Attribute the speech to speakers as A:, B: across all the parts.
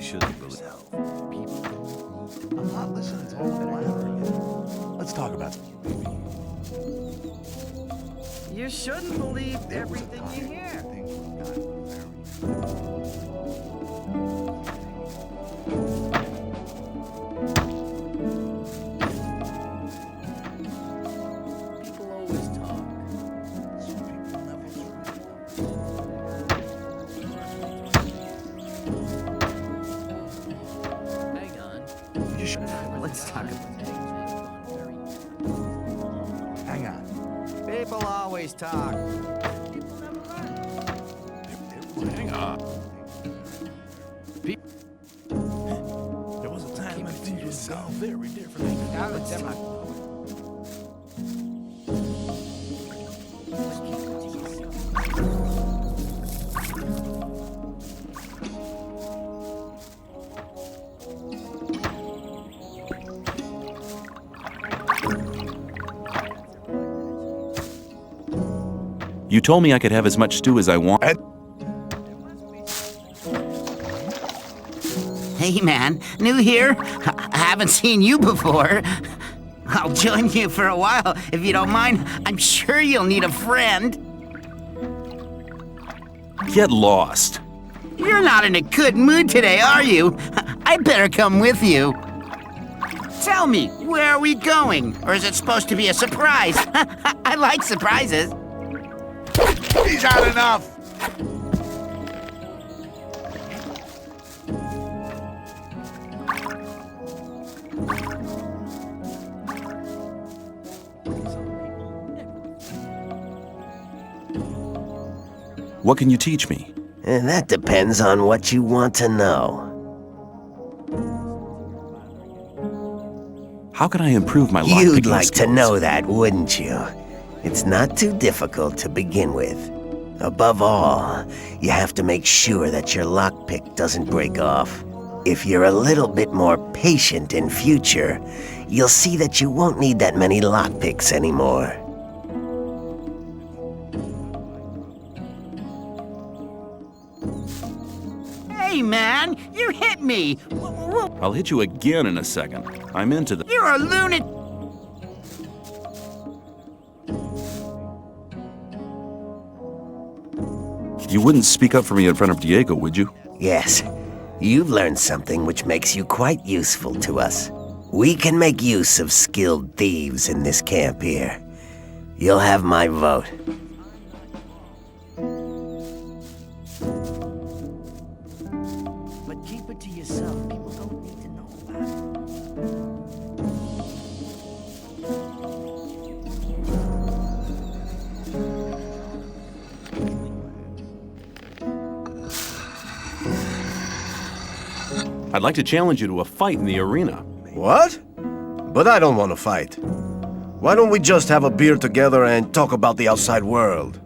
A: shouldn't believe.
B: I'm not listening to all. Let's talk about
C: You shouldn't believe everything you hear. People always talk. Hang on.
B: You should. Let's talk about Hang on.
C: People always talk.
A: Hang on.
B: There was a time when things would go very differently.
A: You told me I could have as much stew as I want.
D: Hey man, new here? I haven't seen you before. I'll join you for a while, if you don't mind. I'm sure you'll need a friend.
A: Get lost.
D: You're not in a good mood today, are you? I better come with you. Tell me, where are we going? Or is it supposed to be a surprise? I like surprises.
B: He's had enough!
A: What can you teach me?
E: That depends on what you want to know.
A: How can I improve my lockpicking
E: You'd like
A: skills?
E: to know that, wouldn't you? It's not too difficult to begin with. Above all, you have to make sure that your lockpick doesn't break off. If you're a little bit more patient in future, you'll see that you won't need that many lockpicks anymore.
D: Hey man, you hit me.
A: I'll hit you again in a second. I'm into the...
D: You're a lunatic.
A: You wouldn't speak up for me in front of Diego, would you?
E: Yes, you've learned something which makes you quite useful to us. We can make use of skilled thieves in this camp here. You'll have my vote.
C: But keep it to yourself. People don't need to know about it.
A: I'd like to challenge you to a fight in the arena.
F: What? But I don't want to fight. Why don't we just have a beer together and talk about the outside world?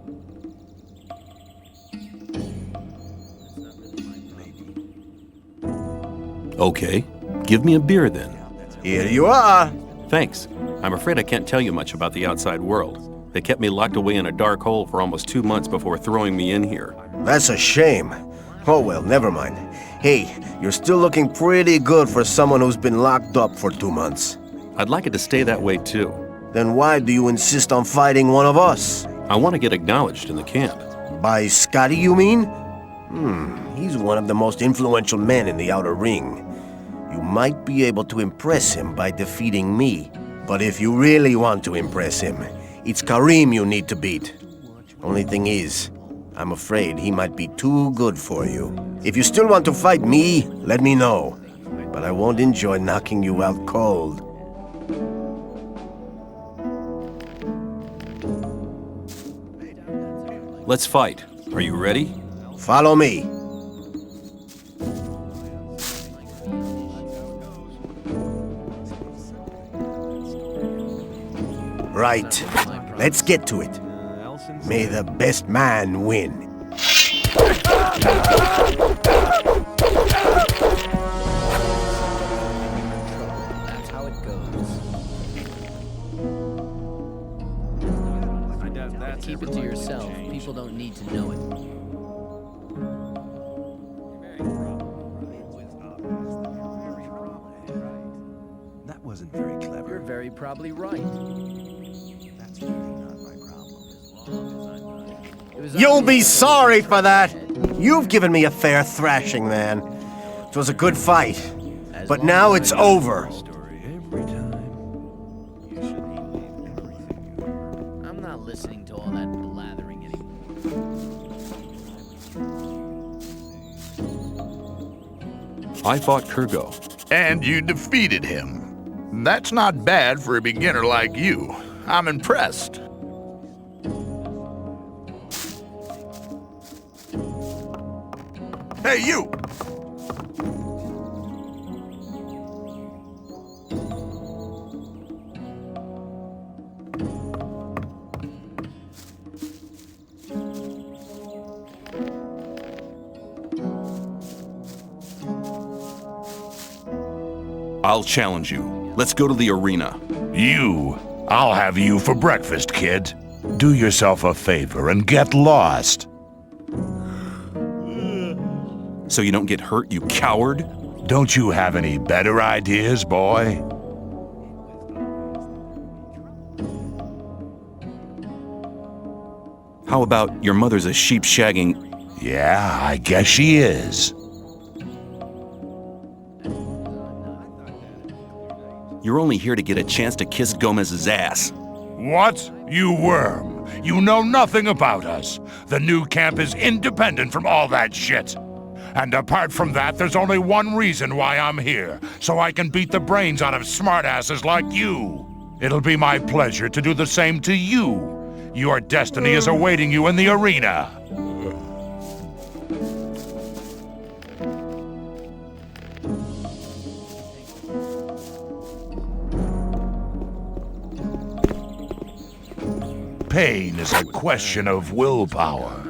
A: Okay, give me a beer then.
F: Here you are.
A: Thanks. I'm afraid I can't tell you much about the outside world. They kept me locked away in a dark hole for almost 2 months before throwing me in here.
F: That's a shame. Oh well, never mind. Hey, you're still looking pretty good for someone who's been locked up for 2 months.
A: I'd like it to stay that way too.
F: Then why do you insist on fighting one of us?
A: I want to get acknowledged in the camp.
F: By Scotty, you mean? He's one of the most influential men in the outer ring. You might be able to impress him by defeating me. But if you really want to impress him, it's Karim you need to beat. Only thing is, I'm afraid he might be too good for you. If you still want to fight me, let me know. But I won't enjoy knocking you out cold.
A: Let's fight. Are you ready?
F: Follow me. Right. Let's get to it. May the best man win.
C: That's how it goes. Keep it to yourself. People don't need to know it.
B: That wasn't very
C: You're
B: clever.
C: very probably right.
B: That's really not my problem.
C: It was
F: You'll be
C: obvious that
F: sorry
C: they
F: for that.
C: tried.
F: You've given me a fair thrashing, man. It was a good fight.
C: As
F: But
C: long
F: now
C: as
F: it's
C: I know
F: over.
B: Story every time. You should believe everything you heard.
C: I'm not listening to all that blathering anymore.
A: I fought Kurgo.
G: And you defeated him. That's not bad for a beginner like you. I'm impressed.
B: Hey, you!
A: I'll challenge you. Let's go to the arena.
H: You? I'll have you for breakfast, kid. Do yourself a favor and get lost.
A: So you don't get hurt, you coward?
H: Don't you have any better ideas, boy?
A: How about your mother's a sheep shagging?
H: Yeah, I guess she is.
A: You're only here to get a chance to kiss Gomez's ass.
H: What? You worm. You know nothing about us. The new camp is independent from all that shit. And apart from that, there's only one reason why I'm here, so I can beat the brains out of smartasses like you. It'll be my pleasure to do the same to you. Your destiny is awaiting you in the arena. Pain is a question of willpower.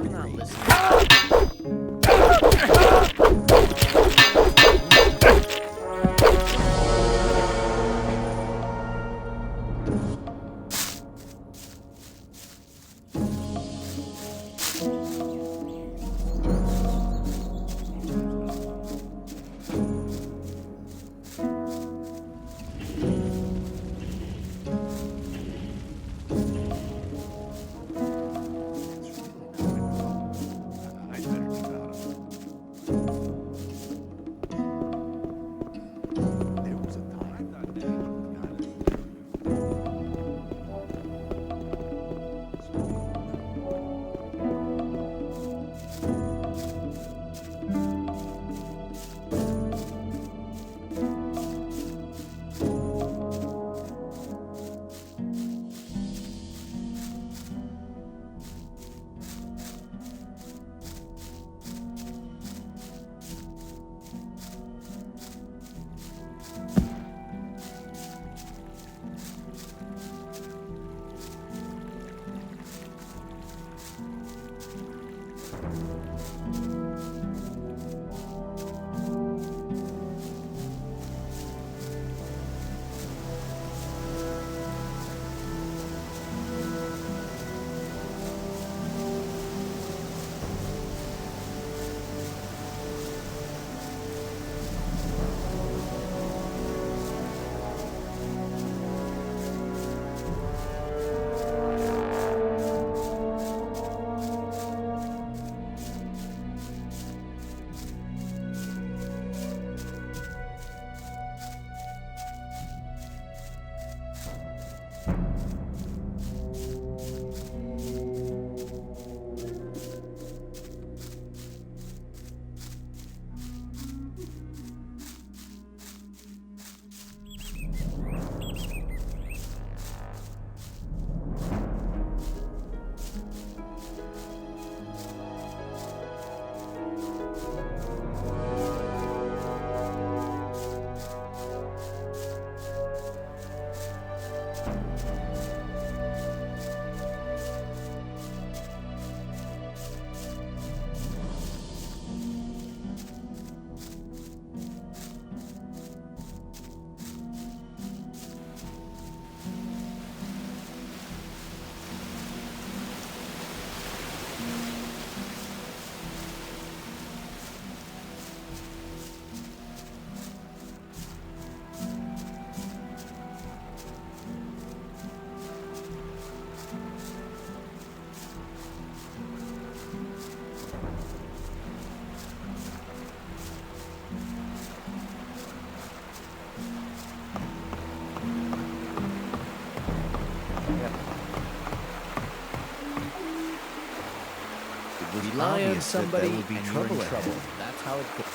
B: Rely on somebody and you're in trouble. That's how it goes.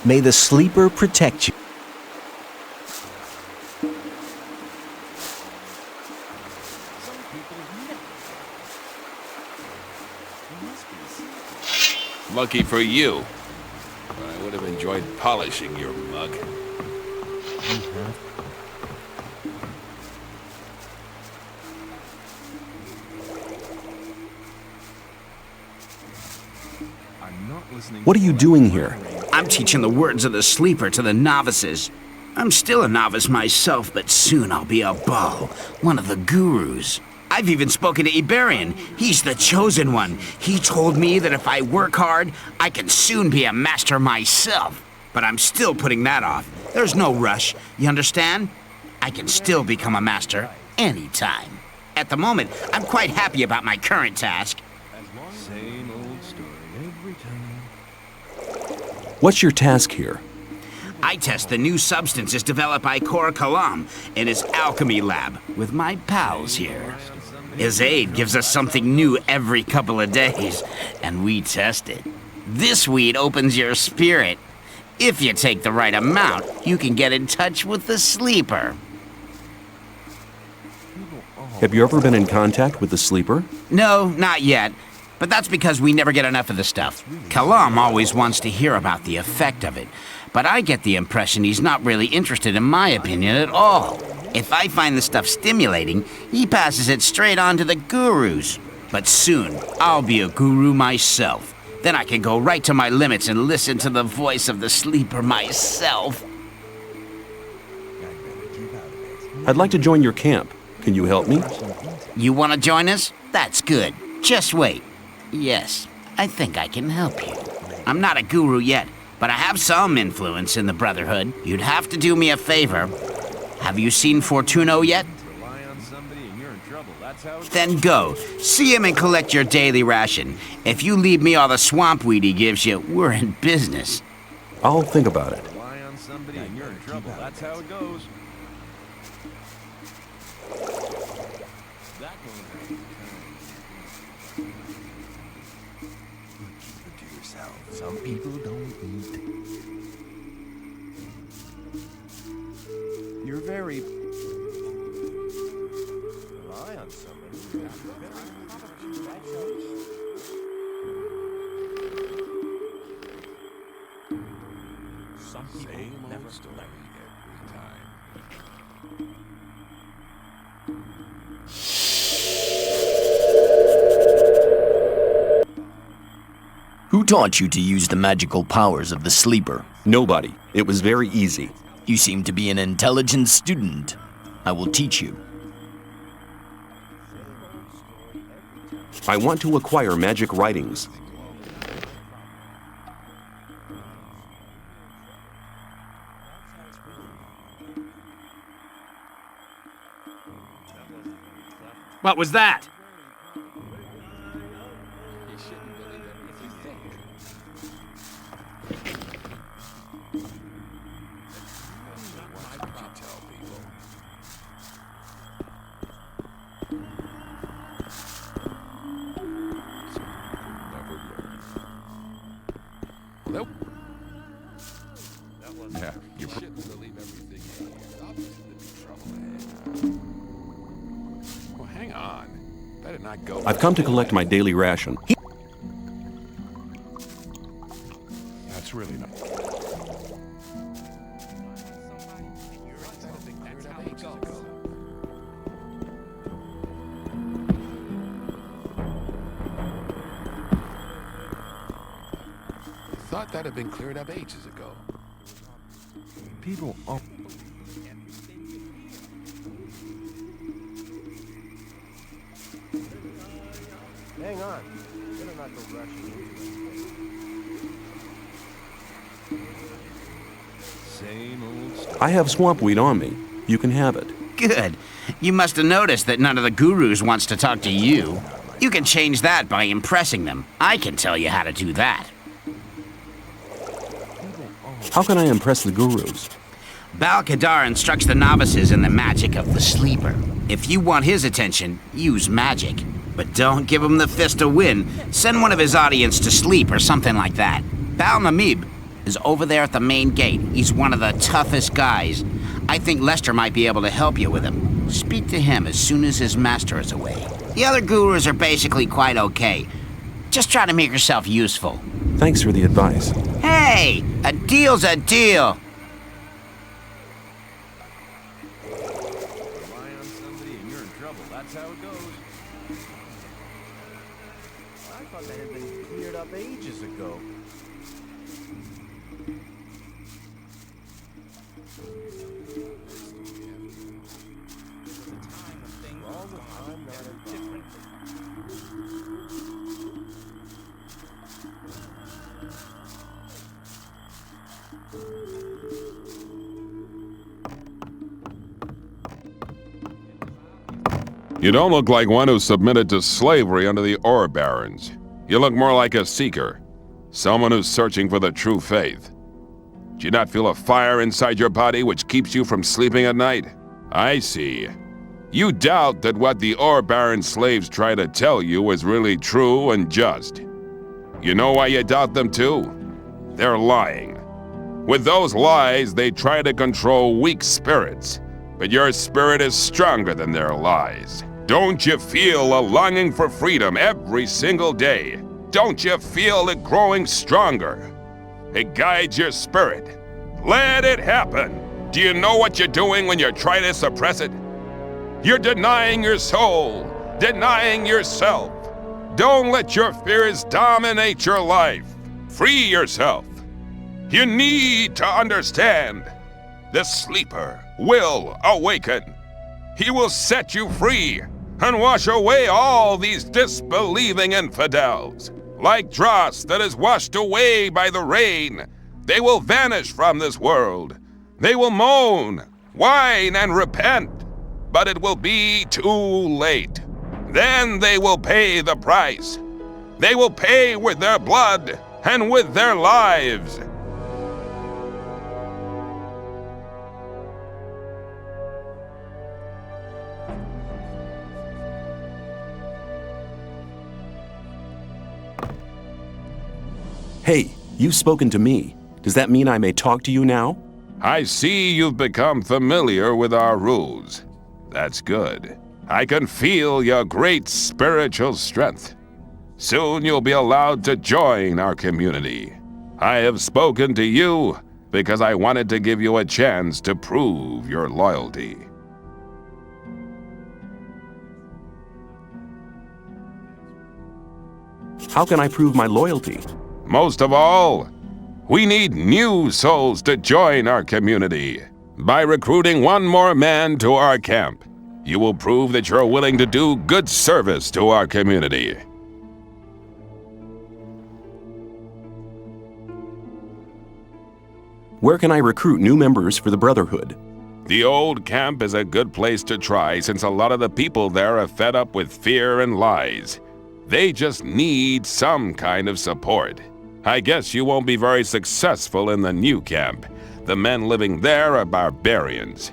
E: May the sleeper protect you.
I: Lucky for you. But I would have enjoyed polishing your mug.
B: I'm not listening.
A: What are you doing here?
D: I'm teaching the words of the sleeper to the novices. I'm still a novice myself, but soon I'll be a Baal, one of the gurus. I've even spoken to Iberian. He's the chosen one. He told me that if I work hard, I can soon be a master myself. But I'm still putting that off. There's no rush, you understand? I can still become a master anytime. At the moment, I'm quite happy about my current task.
B: Same old story every time.
A: What's your task here?
D: I test the new substances developed by Kor Kalam in his alchemy lab with my pals here. His aide gives us something new every couple of days, and we test it. This weed opens your spirit. If you take the right amount, you can get in touch with the sleeper.
A: Have you ever been in contact with the sleeper?
D: No, not yet. But that's because we never get enough of the stuff. Kalam always wants to hear about the effect of it, but I get the impression he's not really interested in my opinion at all. If I find the stuff stimulating, he passes it straight on to the gurus. But soon, I'll be a guru myself. Then I can go right to my limits and listen to the voice of the sleeper myself.
A: I'd like to join your camp. Can you help me?
D: You want to join us? That's good. Just wait. Yes, I think I can help you. I'm not a guru yet, but I have some influence in the Brotherhood. You'd have to do me a favor. Have you seen Fortuno yet?
B: Rely on somebody and you're in trouble. That's how it
D: Then go. See him and collect your daily ration. If you leave me all the swamp weed he gives you, we're in business.
A: I'll think about it.
B: rely on somebody and you're in trouble. That's how it goes. That going
F: Keep it to yourself. Some people don't eat.
B: You're very. Rely on somebody.
H: Some people never story every time.
J: Who taught you to use the magical powers of the sleeper?
A: Nobody. It was very easy.
J: You seem to be an intelligent student. I will teach you.
A: I want to acquire magic writings.
C: What was that?
H: Nope. Yeah, you shouldn't believe everything. Well, hang on. Better not go.
A: I've come to collect my daily ration.
H: That's really not. Thought that had been cleared up ages ago.
B: People. Oh. Hang on. Better not go rushing into it. Same old story.
A: I have swamp weed on me. You can have it.
D: Good. You must have noticed that none of the gurus wants to talk to you. You can change that by impressing them. I can tell you how to do that.
A: How can I impress the gurus?
D: Bal-Kadar instructs the novices in the magic of the sleeper. If you want his attention, use magic. But don't give him the fist to win. Send one of his audience to sleep or something like that. Bal-Namib is over there at the main gate. He's one of the toughest guys. I think Lester might be able to help you with him. Speak to him as soon as his master is away. The other gurus are basically quite okay. Just try to make yourself useful.
A: Thanks for the advice.
D: Hey, a deal's a deal.
B: Rely on somebody and you're in trouble. That's how it goes. I thought that had been cleared up ages ago.
H: You don't look like one who submitted to slavery under the ore barons. You look more like a seeker, someone who's searching for the true faith. Do you not feel a fire inside your body which keeps you from sleeping at night? I see. You doubt that what the ore baron slaves try to tell you is really true and just. You know why you doubt them too? They're lying. With those lies, they try to control weak spirits, but your spirit is stronger than their lies. Don't you feel a longing for freedom every single day? Don't you feel it growing stronger? It guides your spirit. Let it happen. Do you know what you're doing when you try to suppress it? You're denying your soul, denying yourself. Don't let your fears dominate your life. Free yourself. You need to understand. The sleeper will awaken. He will set you free and wash away all these disbelieving infidels. Like dross that is washed away by the rain, they will vanish from this world. They will moan, whine, and repent, but it will be too late. Then they will pay the price. They will pay with their blood and with their lives.
A: Hey, you've spoken to me. Does that mean I may talk to you now?
H: I see you've become familiar with our rules. That's good. I can feel your great spiritual strength. Soon you'll be allowed to join our community. I have spoken to you because I wanted to give you a chance to prove your loyalty.
A: How can I prove my loyalty?
H: Most of all, we need new souls to join our community. By recruiting one more man to our camp, you will prove that you're willing to do good service to our community.
A: Where can I recruit new members for the Brotherhood?
H: The old camp is a good place to try since a lot of the people there are fed up with fear and lies. They just need some kind of support. I guess you won't be very successful in the new camp. The men living there are barbarians.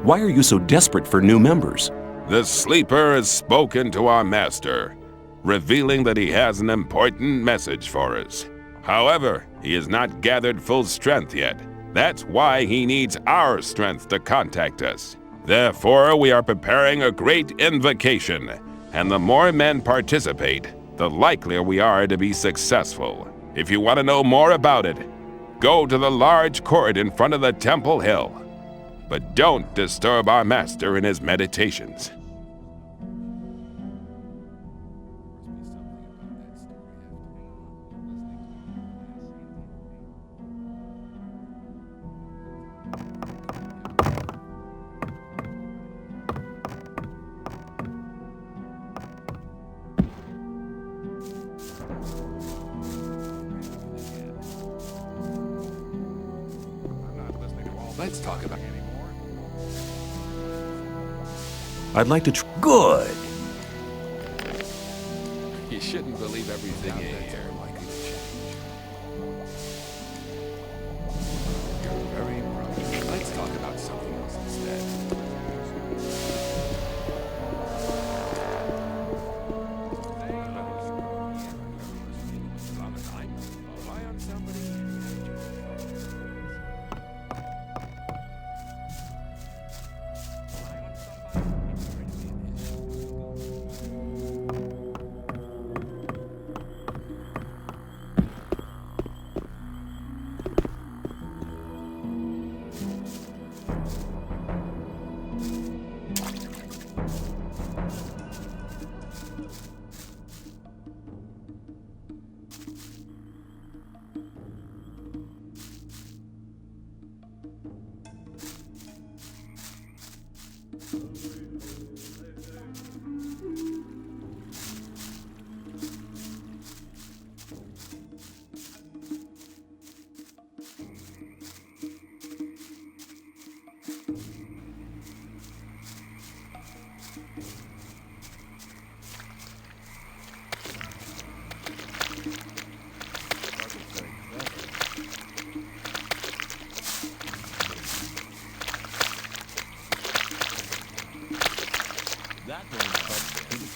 A: Why are you so desperate for new members?
H: The sleeper has spoken to our master, revealing that he has an important message for us. However, he has not gathered full strength yet. That's why he needs our strength to contact us. Therefore, we are preparing a great invocation, and the more men participate, the likelier we are to be successful. If you want to know more about it, go to the large court in front of the Temple Hill. But don't disturb our master in his meditations.
I: Let's talk about it.
A: I'd like to
E: Good.
I: You shouldn't believe everything you hear. You're very wrong. Let's talk about something else instead.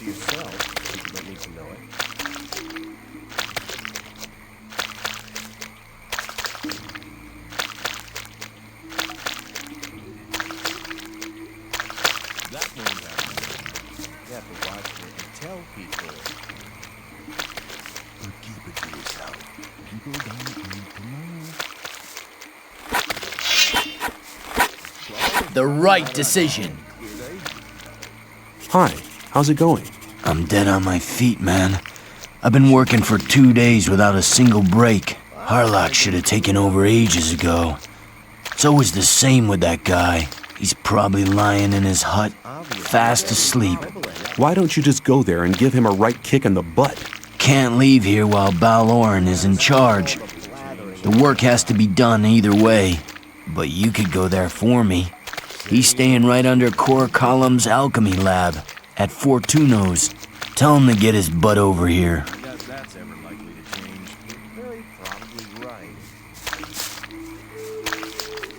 F: to yourself. You don't need to know it.
B: That won't happen. You have to watch it and tell people. Or keep it to yourself. People don't need to know.
J: The right decision.
A: Hi, how's it going?
J: I'm dead on my feet, man. I've been working for 2 days without a single break. Harlock should have taken over ages ago. It's always the same with that guy. He's probably lying in his hut, fast asleep.
A: Why don't you just go there and give him a right kick in the butt?
J: Can't leave here while Baloran is in charge. The work has to be done either way. But you could go there for me. He's staying right under Core Column's alchemy lab at Fortuno's. Tell him to get his butt over here.
B: That's ever likely to change. You're very probably right.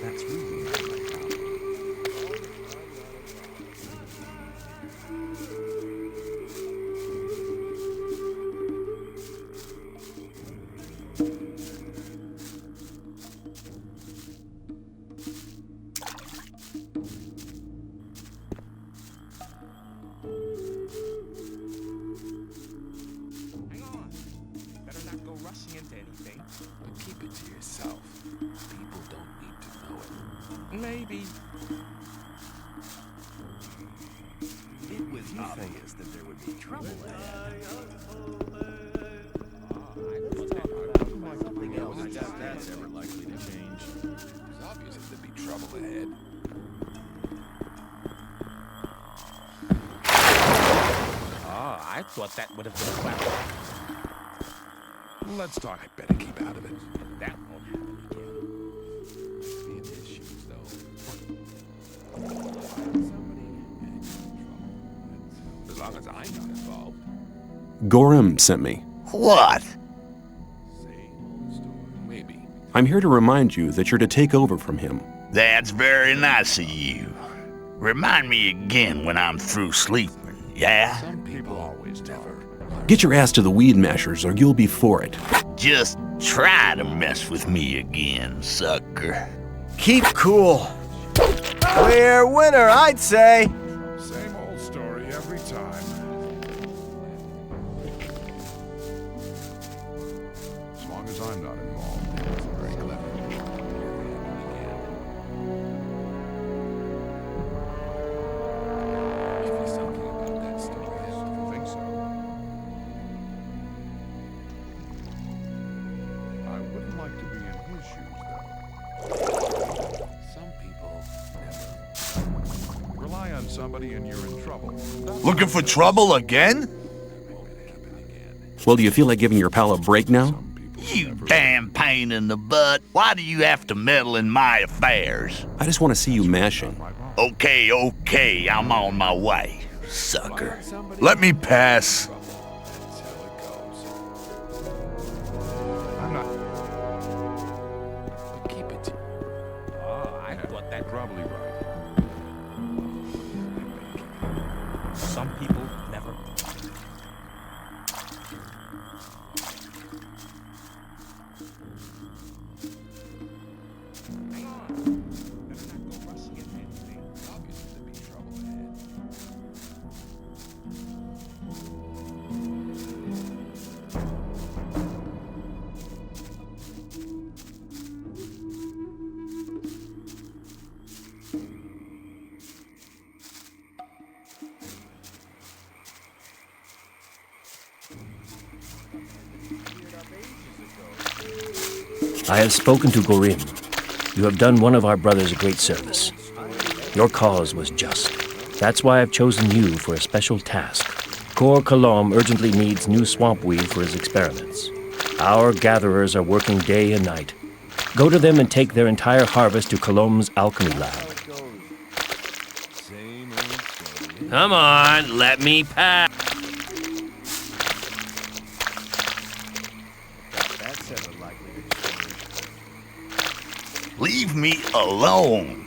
B: That's really not my problem. Hang on. Better not go rushing into anything.
I: But keep it to yourself. People don't need to know it.
B: Maybe. It was obvious that there would be trouble ahead. Something else. That's ever likely to change.
I: It's obvious that there'd be trouble ahead.
B: I thought that would have been a weapon.
I: Let's talk. I better keep out of it.
B: That won't happen again.
I: Be in his shoes, though. As long as I'm not involved.
A: Gorham sent me.
E: What?
I: Same old story. Maybe.
A: I'm here to remind you that you're to take over from him.
G: That's very nice of you. Remind me again when I'm through sleeping, yeah?
I: Some people always talk.
A: Get your ass to the weed mashers or you'll be for it.
G: Just try to mess with me again, sucker.
F: Keep cool. Clear winner, I'd say.
H: Same old story every time. As long as I'm not involved.
I: It's very clever. If he's talking about that story, I don't think so.
H: I wouldn't like to be in his shoes, though.
I: Some people never.
H: Rely on somebody and you're in trouble.
G: Looking for trouble again?
A: Well, do you feel like giving your pal a break now?
G: You damn pain in the butt. Why do you have to meddle in my affairs?
A: I just want to see you mashing.
G: Okay, I'm on my way, sucker. Let me pass.
I: That's how it goes.
H: I'm not
I: But keep it to
B: I thought that
H: probably right.
B: some people never. Hang on. Better not go rushing into anything.
I: It's obvious that there'd be trouble ahead.
K: I have spoken to Gorim. You have done one of our brothers a great service. Your cause was just. That's why I've chosen you for a special task. Kor Kalom urgently needs new swamp weed for his experiments. Our gatherers are working day and night. Go to them and take their entire harvest to Kalom's alchemy lab.
B: Same old story.
K: Come on, let me pass.
B: That's ever likely to change.
G: Leave me alone.